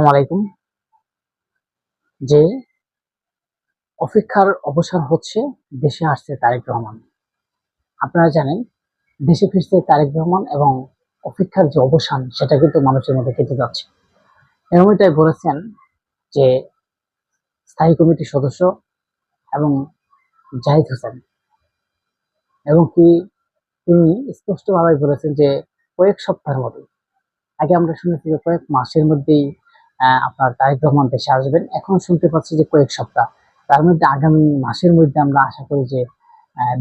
আসসালামু আলাইকুম। যে অপেক্ষার অবসান হচ্ছে, দেশে আসছে তারেক রহমান। আপনারা জানেন, দেশে ফিরছে তারেক রহমান এবং অপেক্ষার যে অবসান সেটা কিন্তু মানুষের মধ্যে কেটে যাচ্ছে। এমনটাই বলেছেন যে স্থায়ী কমিটির সদস্য এবং জাহিদ হোসেন, এবং কি তিনি স্পষ্টভাবে বলেছেন যে কয়েক সপ্তাহের মধ্যে, আগে আমরা শুনেছি যে কয়েক মাসের মধ্যেই আপনার তারেক রহমান দেশে আসবেন। এখন শুনতে পাচ্ছি যে কয়েক সপ্তাহ। তার মধ্যে আগামী মাসের মধ্যে আমরা আশা করি যে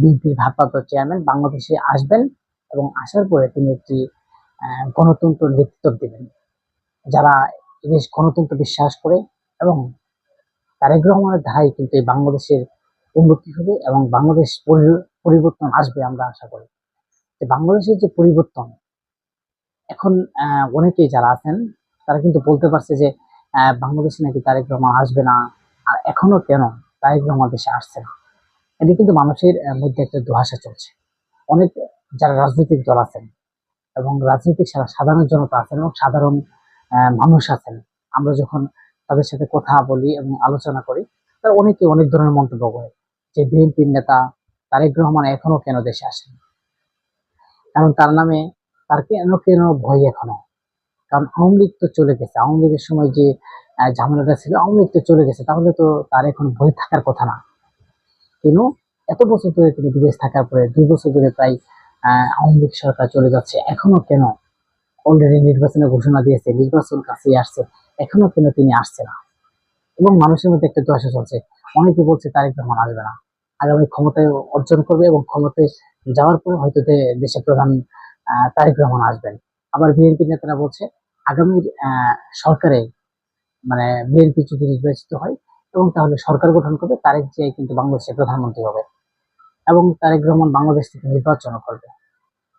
বিএনপির ভারপ্রাপ্ত চেয়ারম্যান বাংলাদেশে আসবেন এবং আসার পরে তিনি একটি গণতন্ত্র নেতৃত্ব দেবেন, যারা এদেশ গণতন্ত্র বিশ্বাস করে। এবং তারেক রহমানের ধারাই কিন্তু এই বাংলাদেশের উন্নতি হবে এবং বাংলাদেশ পরিবর্তন আসবে। আমরা আশা করি যে বাংলাদেশের যে পরিবর্তন, এখন অনেকেই যারা আছেন তারা কিন্তু বলতে পারছে যে বাংলাদেশে নাকি তারেক রহমান আসবে না, আর এখনো কেন তারেক রহমান দেশে আসছে না। এটি কিন্তু মানুষের মধ্যে একটা দুহাসা চলছে। অনেক যারা রাজনৈতিক দল আছেন এবং রাজনৈতিক সাধারণ জনতা আছেন এবং সাধারণ মানুষ আছেন, আমরা যখন তাদের সাথে কথা বলি এবং আলোচনা করি, তারা অনেকে অনেক ধরনের মন্তব্য করে যে বিএনপির নেতা তারেক রহমান এখনো কেন দেশে আসেন, কারণ তার নামে তার কেন কেন ভয় এখনো। কারণ আওয়ামী লীগ তো চলে গেছে, আওয়ামী লীগের সময় যে ঝামেলাটা ছিল, আওয়ামী লীগ তো চলে গেছে, তাহলে তো তার এখন ভয় থাকার কথা না। কিন্তু এত বছর ধরে তিনি বিদেশ থাকার পরে 2 বছর ধরে প্রায় আওয়ামী লীগ সরকার চলে যাচ্ছে, এখনো কেন? অলরেডি নির্বাচনের ঘোষণা দিয়েছে, নির্বাচন কাছে আসছে, এখনো কেন তিনি আসছে না? এবং মানুষের মধ্যে একটা দশা চলছে। অনেকে বলছে তারেক রহমান আসবে না, আগামী ক্ষমতায় অর্জন করবে এবং ক্ষমতায় যাওয়ার পরে হয়তো দেশের প্রধান তারেক রহমান আসবেন। আবার বিএনপি নেতারা বলছে আগামীর সরকারে, মানে বিএনপি যদি নির্বাচিত হয় এবং তাহলে সরকার গঠন করবে, তারেক জিয়াই কিন্তু বাংলাদেশের প্রধানমন্ত্রী হবে এবং তারেক রহমান বাংলাদেশ থেকে নির্বাচন করবে।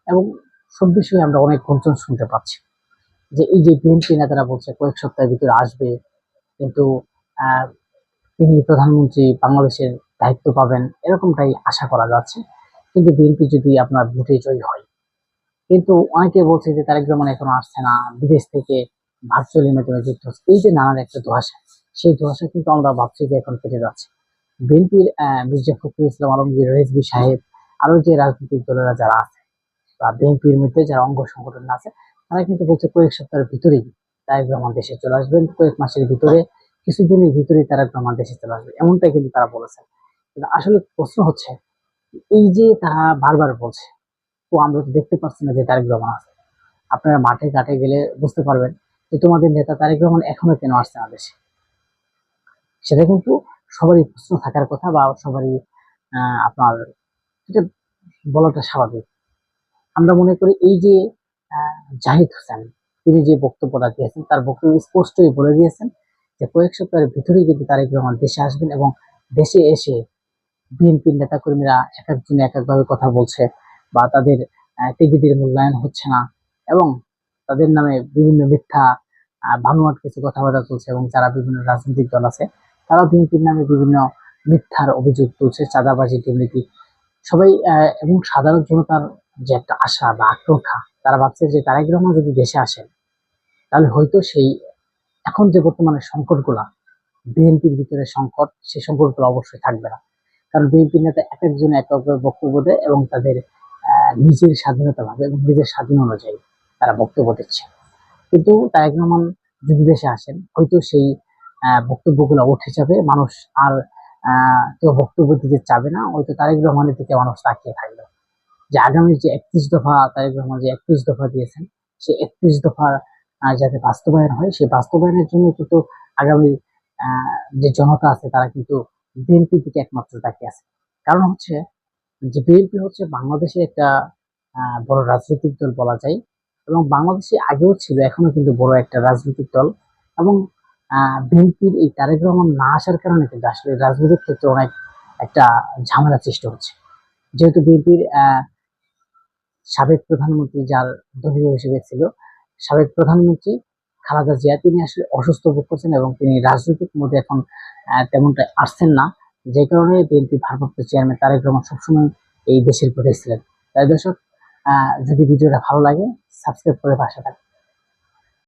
এবং সব বিষয়ে আমরা অনেক গুঞ্জন শুনতে পাচ্ছি যে এই যে বিএনপি নেতারা বলছে কয়েক সপ্তাহের ভিতরে আসবে, কিন্তু আহ তিনি প্রধানমন্ত্রী বাংলাদেশের দায়িত্ব পাবেন, এরকমটাই আশা করা যাচ্ছে। কিন্তু বিএনপি যদি আপনার ভোটে জয়ী হয়, কিন্তু অনেকে বলছে যে তারেক রহমান এখনো আসছে না, বিদেশ থেকে ভার্চুয়ালি মাধ্যমে যুক্ত হচ্ছে। এই যে নানান একটা ধোঁয়াশা, সেই ধোঁয়াশা কিন্তু আমরা ভাবছি যে এখন কেটে যাচ্ছে। বিএনপির মির্জা ফখরুল ইসলাম আলমগীর, রেজভী সাহেব, আরো যে রাজনৈতিক দলেরা যারা আছে বা বিএনপির মধ্যে যারা অঙ্গ সংগঠন আছে, তারা কিন্তু বলছে কয়েক সপ্তাহের ভিতরেই তারেক রহমান দেশে চলে আসবেন, কয়েক মাসের ভিতরে, কিছুদিনের ভিতরেই তারেক রহমান দেশে চলে আসবে, এমনটাই কিন্তু তারা বলেছেন। কিন্তু আসলে প্রশ্ন হচ্ছে, এই যে তারা বারবার বলছে, তো আমরা তো দেখতে পাচ্ছি না যে তারেক রহমান আছে। আপনারা মাঠে ঘাটে গেলে বুঝতে পারবেন যে তোমাদের নেতা তারেক রহমান এখনো কেন আসছে না দেশে। সেটা কিন্তু সবারই প্রশ্ন থাকার কথা, বা সবারই আপনার এটা বলাটা স্বাভাবিক। আমরা মনে করি এই যে জাহিদ হোসেন, তিনি যে বক্তব্যটা দিয়েছেন, তার বক্তব্য স্পষ্টই বলে দিয়েছেন যে কয়েক সপ্তাহের ভিতরেই কিন্তু তারেক রহমান দেশে আসবেন এবং দেশে এসে বিএনপির নেতাকর্মীরা এক একজন এক একভাবে কথা বলছে, বা তাদের টিকিটের মূল্যায়ন হচ্ছে না, এবং তাদের নামে বিভিন্ন মিথ্যা বানোয়াট কিছু কথাবার্তা চলছে, এবং যারা বিভিন্ন রাজনৈতিক দল আছে তারা বিএনপির নামে বিভিন্ন মিথ্যার অভিযোগ তুলছে, চাঁদাবাজি, দুর্নীতি, সবাই এবং সাধারণ জনতার যে একটা আশা বা আকাঙ্ক্ষা, তারা ভাবছে যে তারেক রহমান যদি দেশে আসেন, তাহলে হয়তো সেই এখন যে বর্তমানে সংকটগুলা, বিএনপির ভিতরে সংকট, সেই সংকটগুলো অবশ্যই থাকবে না। কারণ বিএনপি নেতা এক একজন এক এক বক্তব্য দেয় এবং তাদের নিজের স্বাধীনতা ভাবে এবং নিজের স্বাধীন অনুযায়ী তারা বক্তব্য দিচ্ছে। কিন্তু তারেক রহমান যদি দেশে আসেন, হয়তো সেই বক্তব্যগুলো উঠে যাবে, মানুষ আর কেউ বক্তব্য দিতে চাবে না, হয়তো তারেক রহমানের দিকে মানুষ তাকিয়ে থাকবে। যে আগামী যে 31 দফা, তারেক রহমান যে 31 দফা দিয়েছেন, সেই 31 দফা যাতে বাস্তবায়ন হয়, সেই বাস্তবায়নের জন্য কিন্তু আগামী যে জনতা আছে তারা কিন্তু বিএনপির দিকে একমাত্র তাকিয়ে আছে। কারণ হচ্ছে যে বিএনপি হচ্ছে বাংলাদেশের একটা বড় রাজনৈতিক দল বলা যায়, এবং বাংলাদেশে আগেও ছিল, এখনো কিন্তু বড় একটা রাজনৈতিক দল। এবং বিএনপির এই তারেক রহমান না আসার কারণে কিন্তু আসলে রাজনৈতিক ক্ষেত্রে অনেক একটা ঝামেলা সৃষ্টি হচ্ছে। যেহেতু বিএনপির সাবেক প্রধানমন্ত্রী, যার দলীয় হিসেবে ছিল সাবেক প্রধানমন্ত্রী খালেদা জিয়া, তিনি আসলে অসুস্থ বোধ করছেন এবং তিনি রাজনৈতিক মধ্যে এখন তেমনটা আসছেন না, যে কারণে বিএনপি ভারপ্রাপ্ত চেয়ারম্যান তারেক রহমান সবসময় এই দেশের প্রতি ছিলেন। তাই দর্শক, যদি ভিডিওটা ভালো লাগে সাবস্ক্রাইব করে পাশে থাকুন।